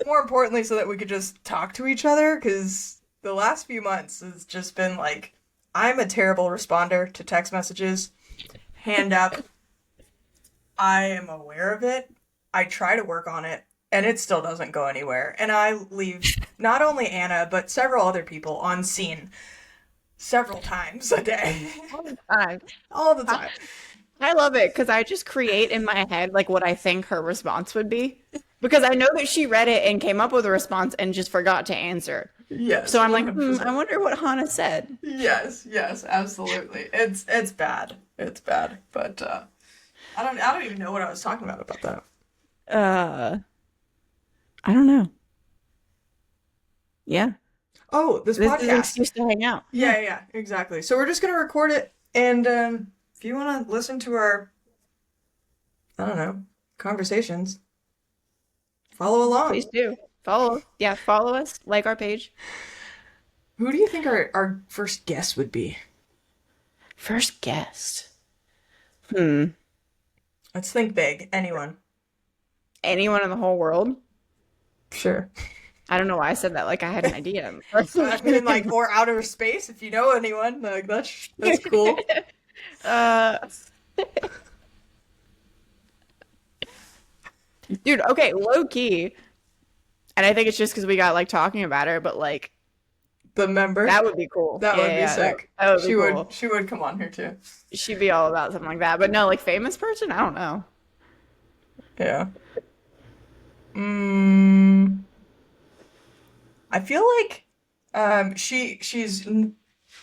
More importantly, so that we could just talk to each other, because the last few months has just been like, I'm a terrible responder to text messages. Hand up. I am aware of it. I try to work on it, and it still doesn't go anywhere. And I leave not only Anna, but several other people on scene several times a day. all the time. All the I, time. I love it because I just create in my head like what I think her response would be. Because I know that she read it and came up with a response and just forgot to answer. So Yes, I'm like, I 100%. wonder what Hannah said. Yes, yes, absolutely. It's bad. It's bad. But I don't even know what I was talking about that. Uh, I don't know. Yeah. Oh, this This is an podcast. excuse to hang out. Yeah. Yeah, yeah, exactly. So we're just gonna record it, and if you want to listen to our, I don't know, conversations, follow Please along. do. Follow. Yeah, follow us, like our page. Who do you think our first guest would be? First guest. Hmm. Let's think big. Anyone. Anyone in the whole world? Sure. I don't know why I said that like I had an idea. I mean, like, or outer space if you know anyone. Like, that's cool. uh, dude, okay, low key. And I think it's just because we got like talking about her, but like The member. that would be cool. That Yeah, would be yeah, sick. that would be She would cool. she would come on here too. She'd be all about something like that. But no, like famous person? I don't know. Yeah. Mm, I feel like she's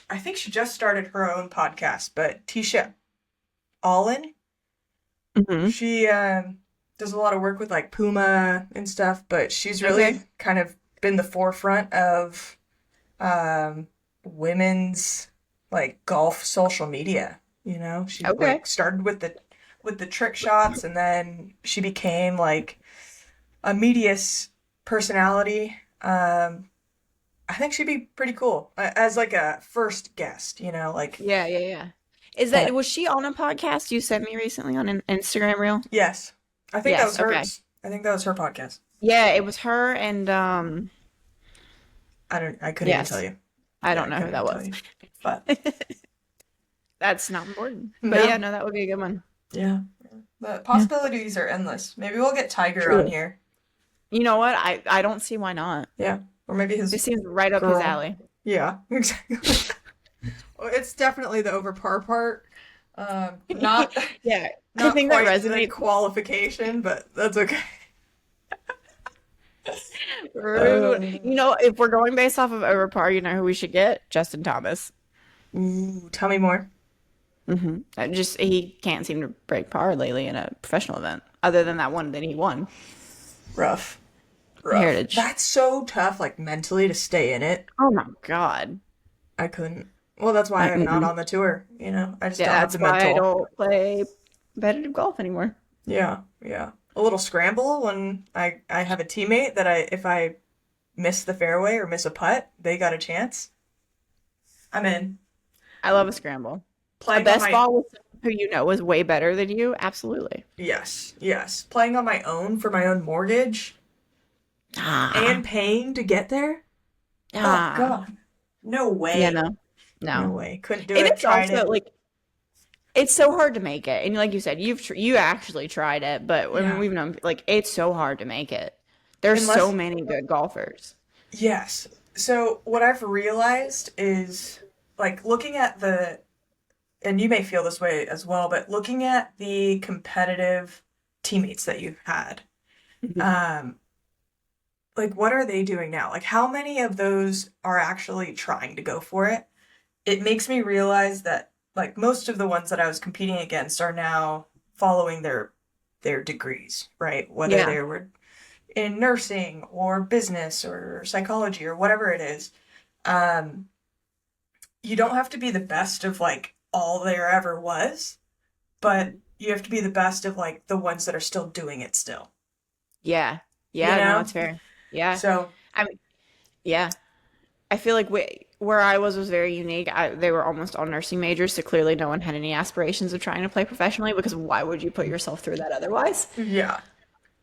I think she just started her own podcast, but Tisha Allen, Hmm. she does a lot of work with like Puma and stuff, but she's Okay. really kind of been the forefront of um women's like golf social media, you know? She Okay. like started with the trick shots and then she became like a media personality. I think she'd be pretty cool as like a first guest, you know, like Yeah, yeah, yeah. Is uh, that was she on a podcast you sent me recently on an Instagram reel? yes. I think that was Yes, okay. hers. I think that was her podcast. Yeah, it was her and I couldn't even tell yes. you. I Yeah, don't I know who couldn't even that tell was. you. But That's not important. But yeah, no. no, that would be a good one. Yeah. The Yeah. possibilities are endless. Maybe we'll get Tiger on Truly. here. You know what? I don't see why not. Yeah. Or maybe his This seems right up his girl. alley. Yeah, exactly. Well, it's definitely the over par part. Not Yeah, I not think that quite the resonates. qualification, but that's okay. You know, if we're going based off of overpar, you know who we should get? Justin Thomas. Ooh, tell me more. Just he can't seem to break par lately in a professional event, other than that one that he won, Rough. Rough. Heritage. That's so tough, like mentally to stay in it. Oh my God. I couldn't. Well, that's why I'm not Mm-mm. on the tour, you know? I just Yeah, don't have that's the why I mental. don't play competitive golf anymore. Yeah, yeah. A little scramble when I have a teammate that if I miss the fairway or miss a putt, they got a chance. I'm in. I love a scramble. A Playing on best my ball with someone who you know is way better than you. Absolutely. Yes, yes. Playing on my own for my own mortgage Ah, and paying to get there? Oh ah. God. No Yeah, way. no, No no. way. Couldn't do And it. it's Tried also it. like it's so hard to make it. And like you said, you actually tried it, but I mean Yeah. we've known like it's so hard to make it. There's so Unless, many good golfers. yes. So what I've realized is like looking at and you may feel this way as well, but looking at the competitive teammates that you've had, Mhm. um, like what are they doing now? Like how many of those are actually trying to go for it? It makes me realize that like most of the ones that I was competing against are now following their degrees, right? Whether Yeah. they were in nursing or business or psychology or whatever it is. Um, you don't have to be the best of like all there ever was, but you have to be the best of like the ones that are still doing it still. Yeah. You Yeah, no, know? it's fair. Yeah. So, I mean, yeah. I feel like where I was very unique. They were almost all nursing majors, so clearly no one had any aspirations of trying to play professionally because why would you put yourself through that otherwise? yeah.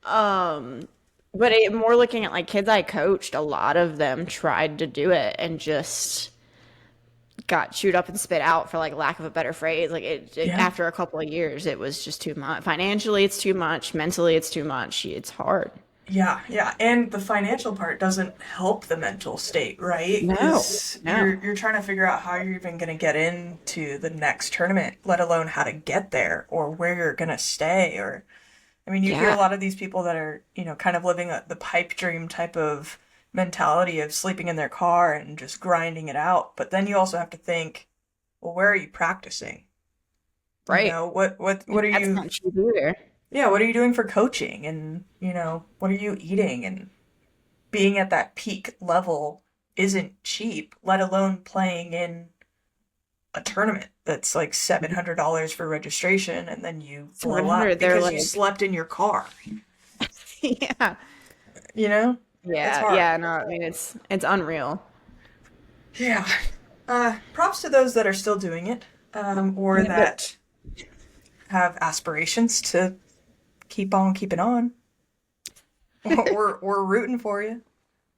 Um, but more looking at like kids I coached, a lot of them tried to do it and just got chewed up and spit out for like lack of a better phrase. Like Yeah. after a couple of years, it was just too much. Financially, it's too much. Mentally, it's too much. It's hard. Yeah, yeah, and the financial part doesn't help the mental state, right? No, Because no. you're trying to figure out how you're even going to get into the next tournament, let alone how to get there or where you're going to stay. Or, I mean, you hear a Yeah. lot of these people that are, you know, kind of living the pipe dream type of mentality of sleeping in their car and just grinding it out. But then you also have to think, well, where are you practicing? You Right. know, what are That's you not cheap either. yeah, what are you doing for coaching? And, you know, what are you eating? And being at that peak level isn't cheap, let alone playing in a tournament that's like $700 for registration and then you blow up 700, they're because you like, slept in your car. yeah. You know? It's Yeah, hard. yeah, no, I mean it's unreal. Yeah. Props to those that are still doing it, or Yeah, but that have aspirations to keep on keeping on. We're rooting for you.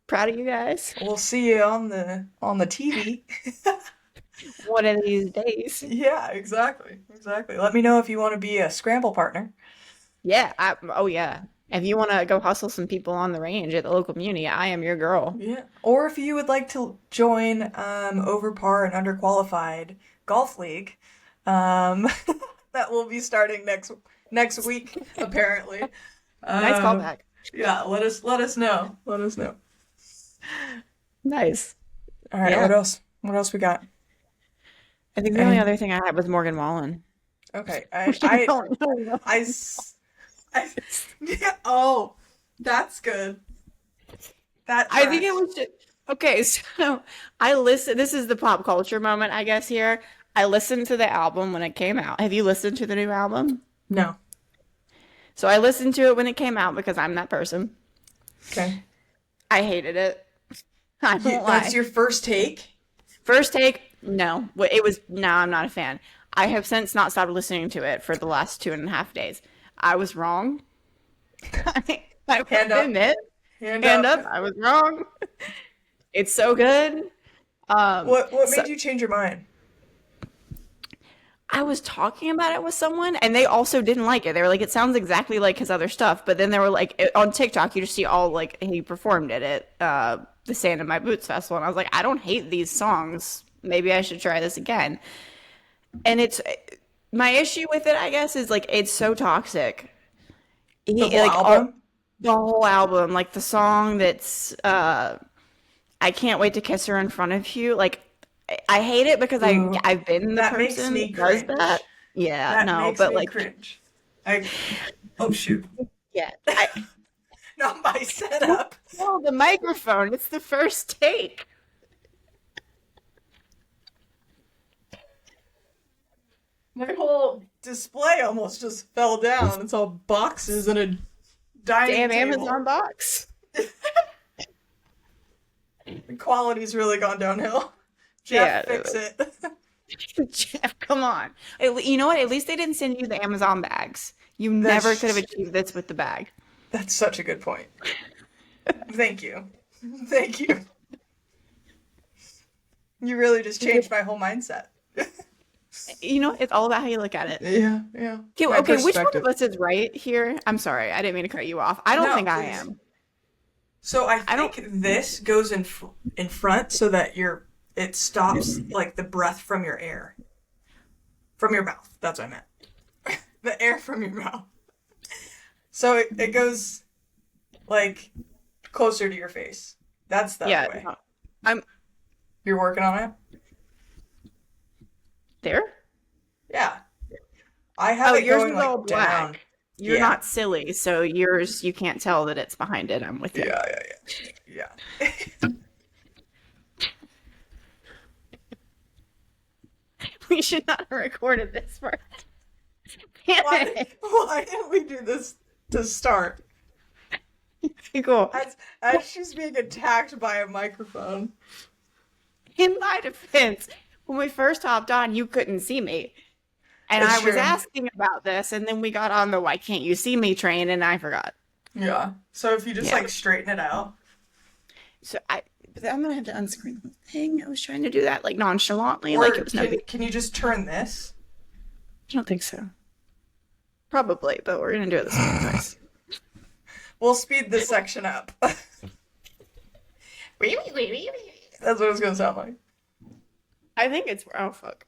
Proud of you guys. We'll see you on the TV. One of these days. Yeah, exactly. Exactly. Let me know if you want to be a scramble partner. Yeah. Oh, yeah. If you want to go hustle some people on the range at the local community, I am your girl. Yeah. Or if you would like to join over par and underqualified golf league, um, that will be starting next week apparently. Nice Um, callback. yeah, let us know. Let us know. Nice. All right, what Yeah. else? What else we got? I think the only And other thing I had was Morgan Wallen. okay, Which I don't know. I, s- I- yeah, oh, that's good. That I think it tracks. was just okay. So I listen. This is the pop culture moment, I guess. Here, I listened to the album when it came out. Have you listened to the new album? No. So I listened to it when it came out because I'm that person. Okay. I hated it. I won't That's lie. your first take? First take, no. It was no. I'm not a fan. I have since not stopped listening to it for the last 2.5 days. I was wrong. I will Hand up. admit, Hand hand up. up. I was wrong. It's so good. What So made you change your mind? I was talking about it with someone, and they also didn't like it. They were like, "It sounds exactly like his other stuff." But then they were like, on TikTok, you just see all like he performed it at the Sand in My Boots festival, and I was like, "I don't hate these songs. Maybe I should try this again." And it's my issue with it, I guess, is like it's so toxic. The He whole like all album? the whole album, like the song that's I can't wait to kiss her in front of you. Like I hate it because Ooh, I've been the that makes person me that does that. cringe. Yeah, That no, makes but me like cringe. I, oh shoot. yeah, I Not my setup. no the microphone. It's the first take. My whole display almost just fell down. It's all boxes and a dining Damn Amazon table. box. The quality's really gone downhill. Jeff, Yeah, fix it. Jeff, come on. You know what? At least they didn't send you the Amazon bags. You never could have That's achieved this with the bag. that's such a good point. Thank you. Thank you. You really just changed my whole mindset. You know, it's all about how you look at it. Yeah, yeah. Okay, My okay, which one of perspective. us is right here? I'm sorry, I didn't mean to cut you off. I don't No, think I please. am. So I I don't. think this goes in front so that it stops like the breath from your air from your mouth. That's what I meant. The air from your mouth. So it goes like closer to your face. That's the other Yeah, way. no. I'm You're working on it? there. Yeah. I have Oh, it yours going is all like down. black. You're Yeah. not silly, so yours you can't tell that it's behind it. I'm with you. Yeah, yeah, yeah. Yeah. We should not have recorded this first. Why Panic. why didn't we do this to start? Cool. As she's being attacked by a microphone. In my defense, when we first hopped on, you couldn't see me. And It's I was true. asking about this, and then we got on the why can't you see me train, and I forgot. Yeah. So if you just Yeah. like straighten it out. But I'm gonna have to unscreen the thing. I was trying to do that like nonchalantly, like Or it was no big. can you just turn this? I don't think so. Probably, but we're gonna do it this one anyways. We'll speed this section up. That's what it's gonna sound like. I think it's oh fuck.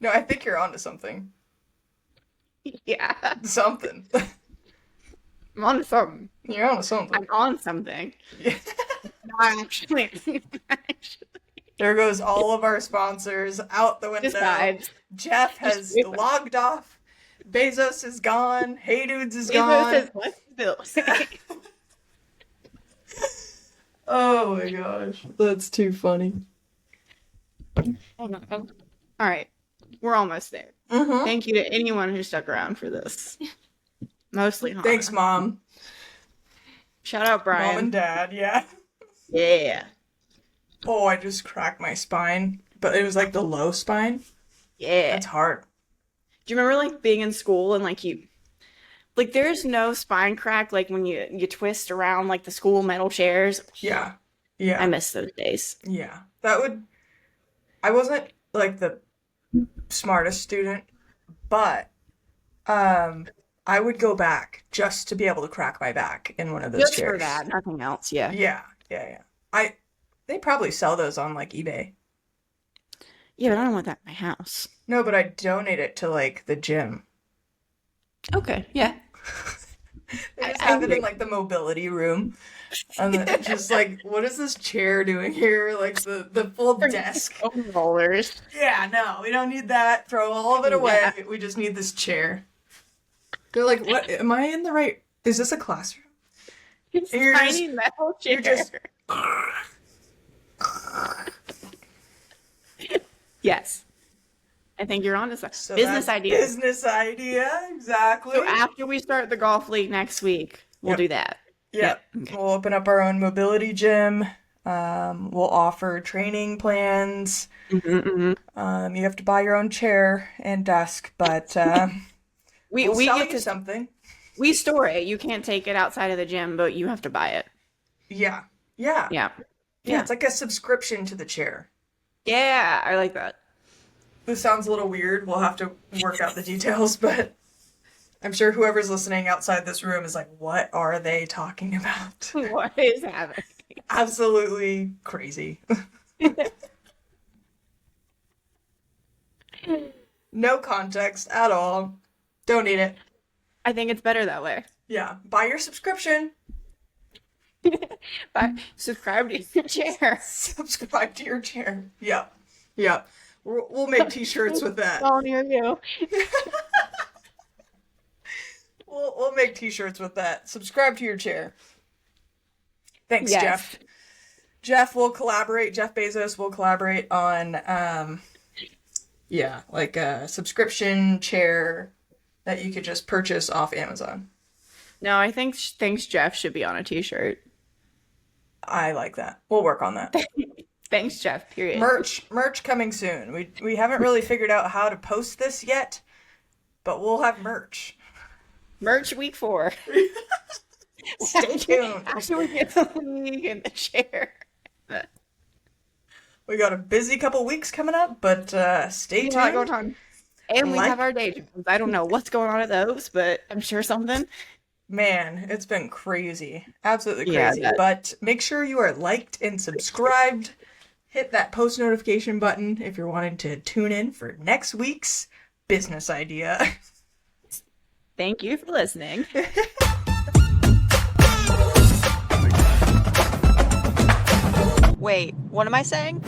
No, I think you're onto something. Yeah, Something. I'm on something. You're onto something. I'm on something. Yeah. No, I'm actually, There goes all of our sponsors out the just window. vibes. Jeff Just has vibes. logged off. Bezos is gone. Hey Dudes is Bezos gone. says what's the bill? Oh my gosh. That's too funny. Hold on. All right, we're almost there. Mm-hmm. Thank you to anyone who stuck around for this. Mostly Thanks, Hannah. Mom. Shout out Mom and Brian. Dad, yeah. Yeah. Oh, I just cracked my spine. But it was like the low spine. Yeah. That's hard. Do you remember like being in school and like there's no spine crack like when you twist around like the school metal chairs? Yeah. I Yeah. miss those days. Yeah. I wasn't like the smartest student, but I would go back just to be able to crack my back in one of those Just for chairs. that, nothing else. Yeah. Yeah. Yeah. Yeah. They probably sell those on like eBay. Yeah, but I don't want that in my house. No, but I donate it to like the gym. Okay. Yeah. They just I have it in agree. like the mobility room. And then just like, what is this chair doing here? Like the full desk. Foam rollers. Yeah, no, we don't need that. Throw all of it Yeah. away. We just need this chair. They're like, what? Am I in the right? Is this a classroom? It's And you're just, tiny metal you're chair. just. Yes. I think you're on to something. So Business that's idea. business idea, exactly. So after we start the golf league next week, we'll Yep. do that. Yep. Okay. We'll open up our own mobility gym. We'll offer training plans. You have to buy your own chair and desk, but We we'll we sell get you to something. we store it. You can't take it outside of the gym, but you have to buy it. Yeah. Yeah. Yeah. Yeah, Yeah. it's like a subscription to the chair. Yeah, I like that. This sounds a little weird. We'll have to work out the details, but I'm sure whoever's listening outside this room is like, what are they talking about? What is happening? Absolutely crazy. No context at all. Don't need it. I think it's better that way. Yeah, buy your subscription. But subscribe to your chair. Subscribe to your chair. Yep. Yep. We'll make t-shirts with that. All near you. We'll make t-shirts with that. Subscribe to your chair. Thanks, Yes. Jeff. Jeff will collaborate. Jeff Bezos will collaborate on yeah, like a subscription chair that you could just purchase off Amazon. No, I think Thanks Jeff should be on a t-shirt. I like that. We'll work on that. Thanks Jeff, period. Merch coming soon. We haven't really figured out how to post this yet, but we'll have merch. Merch week 4. Stay tuned. After we get the league and the chair. We got a busy couple weeks coming up, but stay A lot going tuned. on. And we Like- have our day jobs. I don't know what's going on at those, but I'm sure something. Man, it's been crazy. Absolutely Yeah, crazy. that- But make sure you are liked and subscribed. Hit that post notification button if you're wanting to tune in for next week's business idea. Thank you for listening. Wait, what am I saying?